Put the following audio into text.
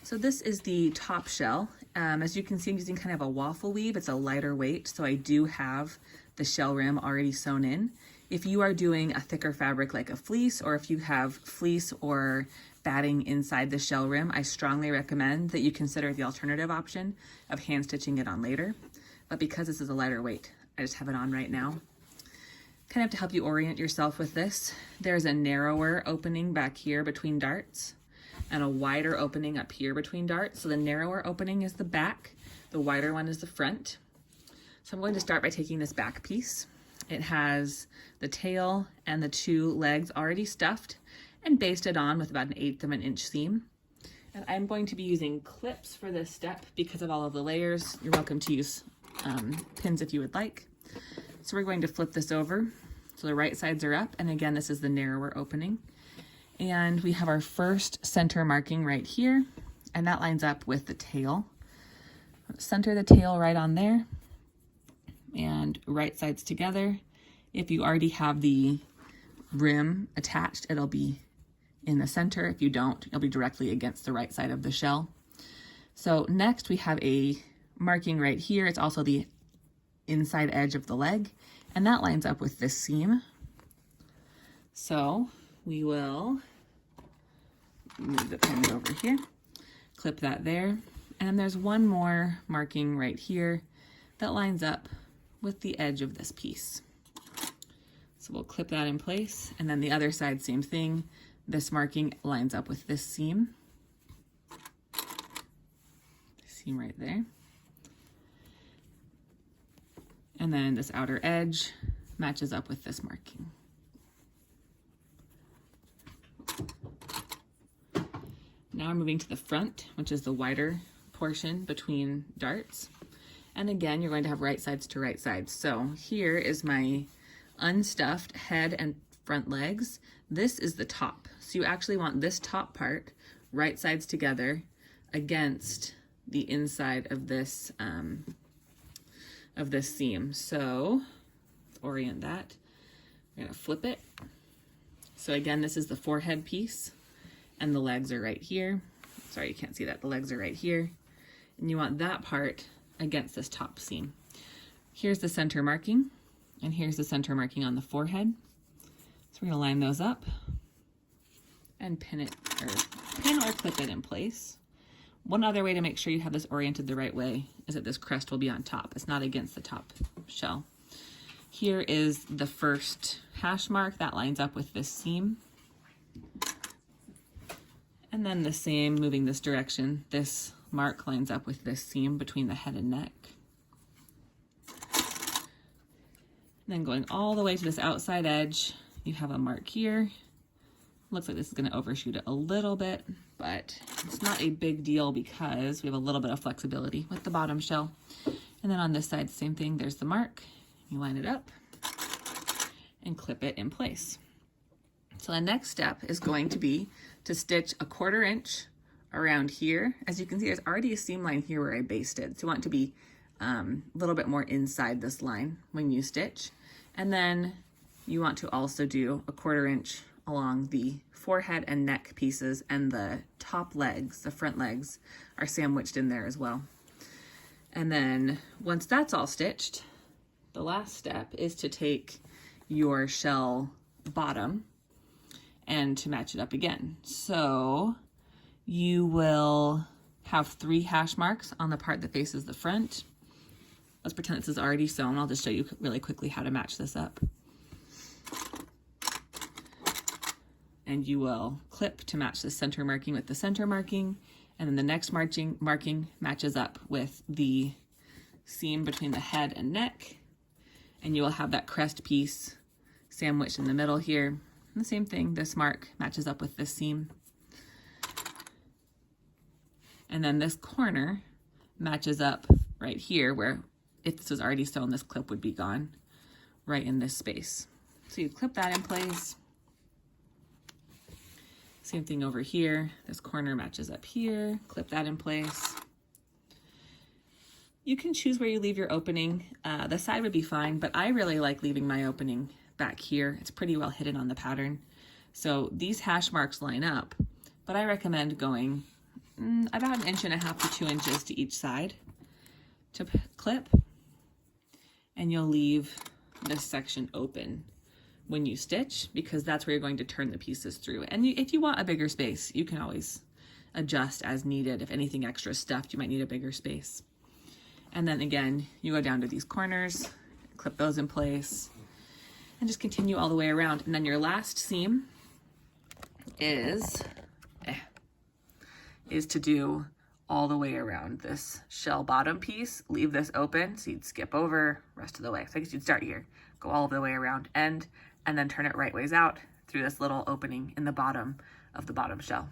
So this is the top shell. As you can see, I'm using kind of a waffle weave. It's a lighter weight, so I do have the shell rim already sewn in. If you are doing a thicker fabric like a fleece, or if you have fleece or batting inside the shell rim, I strongly recommend that you consider the alternative option of hand stitching it on later. But because this is a lighter weight, I just have it on right now. Kind of to help you orient yourself with this, there's a narrower opening back here between darts and a wider opening up here between darts. So the narrower opening is the back, the wider one is the front. So I'm going to start by taking this back piece. It has the tail and the two legs already stuffed and basted on with about 1/8 of an inch seam. And I'm going to be using clips for this step because of all of the layers. You're welcome to use pins if you would like. So we're going to flip this over. So the right sides are up, and again, this is the narrower opening. And we have our first center marking right here, and that lines up with the tail. Center the tail right on there, and right sides together. If you already have the rim attached, it'll be in the center. If you don't, it'll be directly against the right side of the shell. So next we have a marking right here. It's also the inside edge of the leg, and that lines up with this seam. So we will move the pin over here, clip that there, and there's one more marking right here that lines up with the edge of this piece. So we'll clip that in place, and then the other side, same thing. This marking lines up with this seam. Seam right there. And then this outer edge matches up with this marking. Now we're moving to the front, which is the wider portion between darts. And again, you're going to have right sides to right sides. So here is my unstuffed head and front legs. This is the top. So you actually want this top part, right sides together, against the inside of this seam. So let's orient that. We're gonna flip it. So again, this is the forehead piece, and the legs are right here. Sorry, you can't see that. The legs are right here. And you want that part against this top seam. Here's the center marking, and here's the center marking on the forehead. So we're gonna line those up and pin or clip it in place. One other way to make sure you have this oriented the right way is that this crest will be on top. It's not against the top shell. Here is the first hash mark that lines up with this seam. And then the same, moving this direction, this mark lines up with this seam between the head and neck. And then going all the way to this outside edge, you have a mark here. Looks like this is going to overshoot it a little bit, but it's not a big deal because we have a little bit of flexibility with the bottom shell. And then on this side, same thing, there's the mark. You line it up and clip it in place. So the next step is going to be to stitch 1/4 inch around here. As you can see, there's already a seam line here where I basted. So you want to be a little bit more inside this line when you stitch. And then you want to also do 1/4 inch along the forehead and neck pieces, and the top legs, the front legs, are sandwiched in there as well. And then once that's all stitched, the last step is to take your shell bottom and to match it up again. So you will have 3 hash marks on the part that faces the front. Let's pretend this is already sewn. I'll just show you really quickly how to match this up. And you will clip to match the center marking with the center marking, and then the next marking matches up with the seam between the head and neck, and you will have that crest piece sandwiched in the middle here. And the same thing, this mark matches up with this seam. And then this corner matches up right here, where if this was already sewn, this clip would be gone right in this space. So you clip that in place. Same thing over here. This corner matches up here. Clip that in place. You can choose where you leave your opening. The side would be fine, but I really like leaving my opening back here. It's pretty well hidden on the pattern. So these hash marks line up, but I recommend going about 1.5 to 2 inches to each side to clip. And you'll leave this section open when you stitch, because that's where you're going to turn the pieces through. And if you want a bigger space, you can always adjust as needed. If anything extra stuffed, you might need a bigger space. And then again, you go down to these corners, clip those in place, and just continue all the way around. And then your last seam is to do all the way around this shell bottom piece. Leave this open, so you'd skip over rest of the way. So I guess you'd start here, go all the way around end, and then turn it right ways out through this little opening in the bottom of the bottom shell.